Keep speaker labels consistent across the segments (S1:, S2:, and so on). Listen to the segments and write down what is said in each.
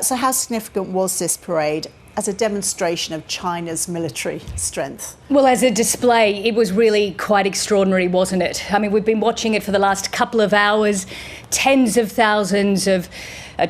S1: So how significant was this parade as a demonstration of China's military strength?
S2: Well, as a display, it was really quite extraordinary, wasn't it? I mean, we've been watching it for the last couple of hours. Tens of thousands of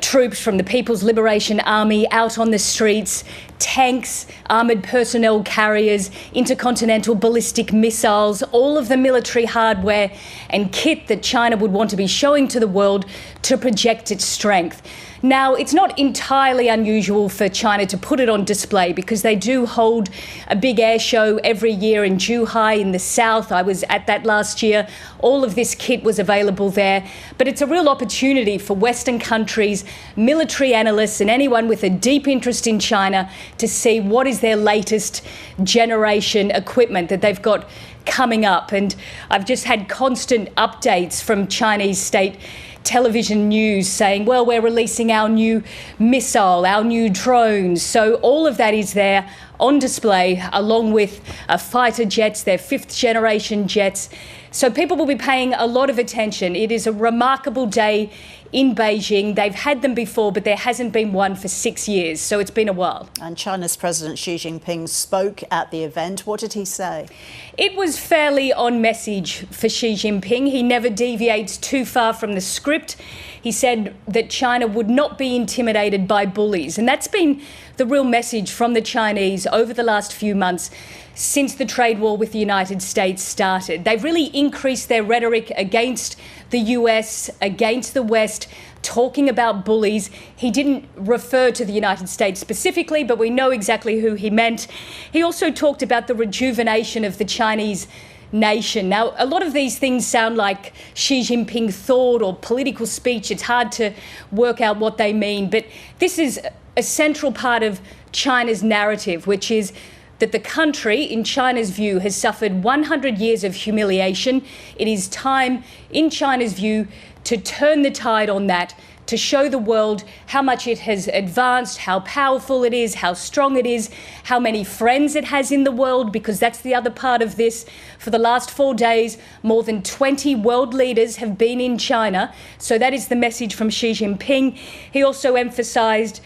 S2: troops from the People's Liberation Army out on the streets, tanks, armoured personnel carriers, intercontinental ballistic missiles, all of the military hardware and kit that China would want to be showing to the world to project its strength. Now, it's not entirely unusual for China to put it on display because they do hold a big air show every year in Zhuhai in the south. I was at that last year. All of this kit was available there. But it's a real opportunity for Western countries, military analysts and anyone with a deep interest in China to see what is their latest generation equipment that they've got coming up. And I've just had constant updates from Chinese state television news saying, well, we're releasing our new missile, our new drones. So all of that is there on display, along with fighter jets, their fifth generation jets. So people will be paying a lot of attention. It is a remarkable day in Beijing. They've had them before, but there hasn't been one for 6 years. So it's been a while.
S1: And China's President Xi Jinping spoke at the event. What did he say?
S2: It was fairly on message for Xi Jinping. He never deviates too far from the script. He said that China would not be intimidated by bullies. And that's been the real message from the Chinese over the last few months since the trade war with the United States started. They've really increased their rhetoric against the US, against the West, talking about bullies. He didn't refer to the United States specifically, but we know exactly who he meant. He also talked about the rejuvenation of the Chinese nation. Now, a lot of these things sound like Xi Jinping thought or political speech. It's hard to work out what they mean, but this is a central part of China's narrative, which is that the country, in China's view, has suffered 100 years of humiliation. It is time, in China's view, to turn the tide on that, to show the world how much it has advanced, how powerful it is, how strong it is, how many friends it has in the world, because that's the other part of this. For the last 4 days, more than 20 world leaders have been in China. So that is the message from Xi Jinping. He also emphasised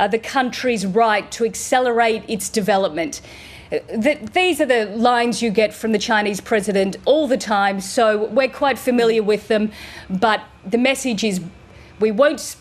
S2: the country's right to accelerate its development. These are the lines you get from the Chinese president all the time, so we're quite familiar with them. But the message is we won't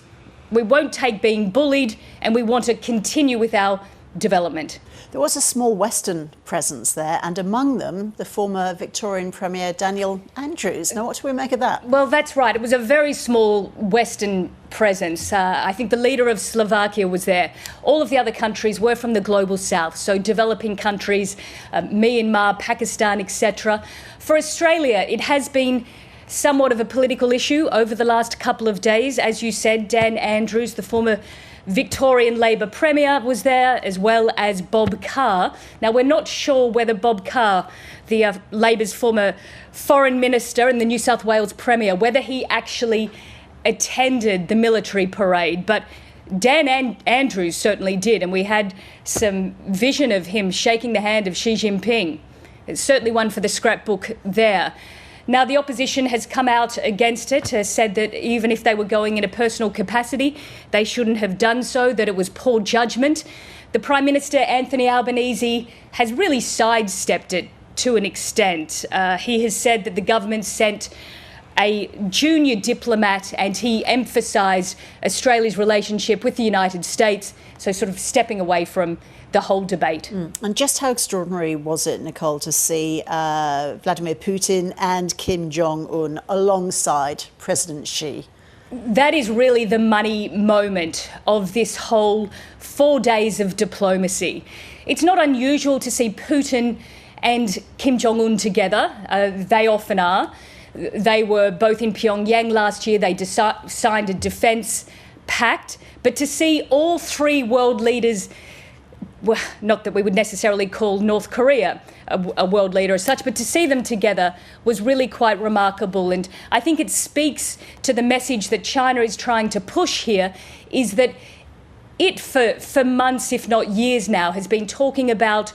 S2: take being bullied, and we want to continue with our development.
S1: There was a small Western presence there, and among them, the former Victorian Premier Daniel Andrews. Now, what do we make of that?
S2: Well, that's right. It was a very small Western presence. I think the leader of Slovakia was there. All of the other countries were from the global south, so developing countries, Myanmar, Pakistan, etc. For Australia, it has been somewhat of a political issue over the last couple of days. As you said, Dan Andrews, the former Victorian Labor Premier, was there, as well as Bob Carr. Now, we're not sure whether Bob Carr, the Labor's former Foreign Minister and the New South Wales Premier, whether he actually attended the military parade, but Dan Andrews certainly did, and we had some vision of him shaking the hand of Xi Jinping. It's certainly one for the scrapbook there. Now, the opposition has come out against it, has said that even if they were going in a personal capacity, they shouldn't have done so, that it was poor judgment. The Prime Minister, Anthony Albanese, has really sidestepped it to an extent. He has said that the government sent a junior diplomat, and he emphasised Australia's relationship with the United States, so sort of stepping away from the whole debate.
S1: And just how extraordinary was it, Nicole, to see Vladimir Putin and Kim Jong-Un alongside President Xi?
S2: That is really the money moment of this whole 4 days of diplomacy. It's not unusual to see Putin and Kim Jong-Un together. They often are. They were both in Pyongyang last year. They signed a defence pact. But to see all three world leaders, well, not that we would necessarily call North Korea a world leader as such, but to see them together was really quite remarkable. And I think it speaks to the message that China is trying to push here, is that it, for months, if not years now, has been talking about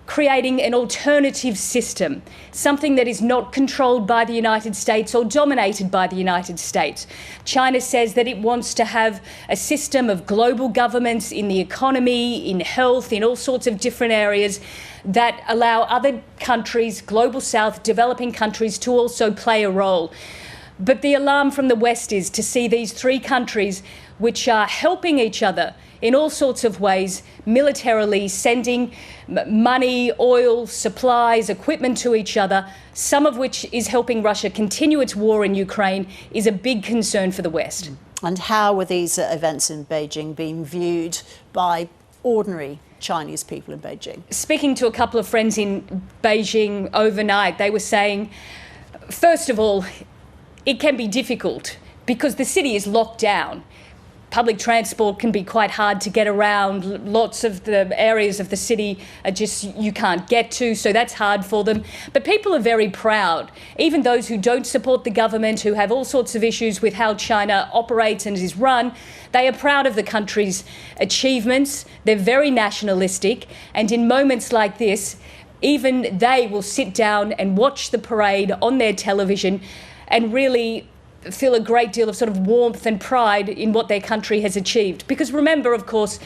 S2: creating an alternative system, something that is not controlled by the United States or dominated by the United States. China says that it wants to have a system of global governments in the economy, in health, in all sorts of different areas that allow other countries, global south, developing countries, to also play a role. But the alarm from the West is to see these three countries, which are helping each other in all sorts of ways, militarily, sending money, oil, supplies, equipment to each other, some of which is helping Russia continue its war in Ukraine, is a big concern for the West.
S1: And how were these events in Beijing being viewed by ordinary Chinese people in Beijing?
S2: Speaking to a couple of friends in Beijing overnight, they were saying, first of all, it can be difficult because the city is locked down. Public transport can be quite hard to get around. Lots of the areas of the city are just you can't get to, so that's hard for them. But people are very proud. Even those who don't support the government, who have all sorts of issues with how China operates and is run, they are proud of the country's achievements. They're very nationalistic. And in moments like this, even they will sit down and watch the parade on their television and really feel a great deal of sort of warmth and pride in what their country has achieved. Because remember, of course,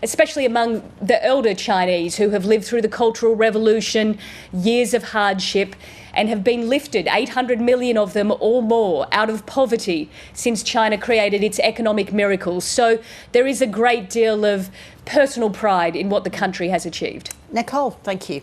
S2: especially among the elder Chinese who have lived through the Cultural Revolution, years of hardship, and have been lifted, 800 million of them or more, out of poverty since China created its economic miracles. So there is a great deal of personal pride in what the country has achieved.
S1: Nicole, thank you.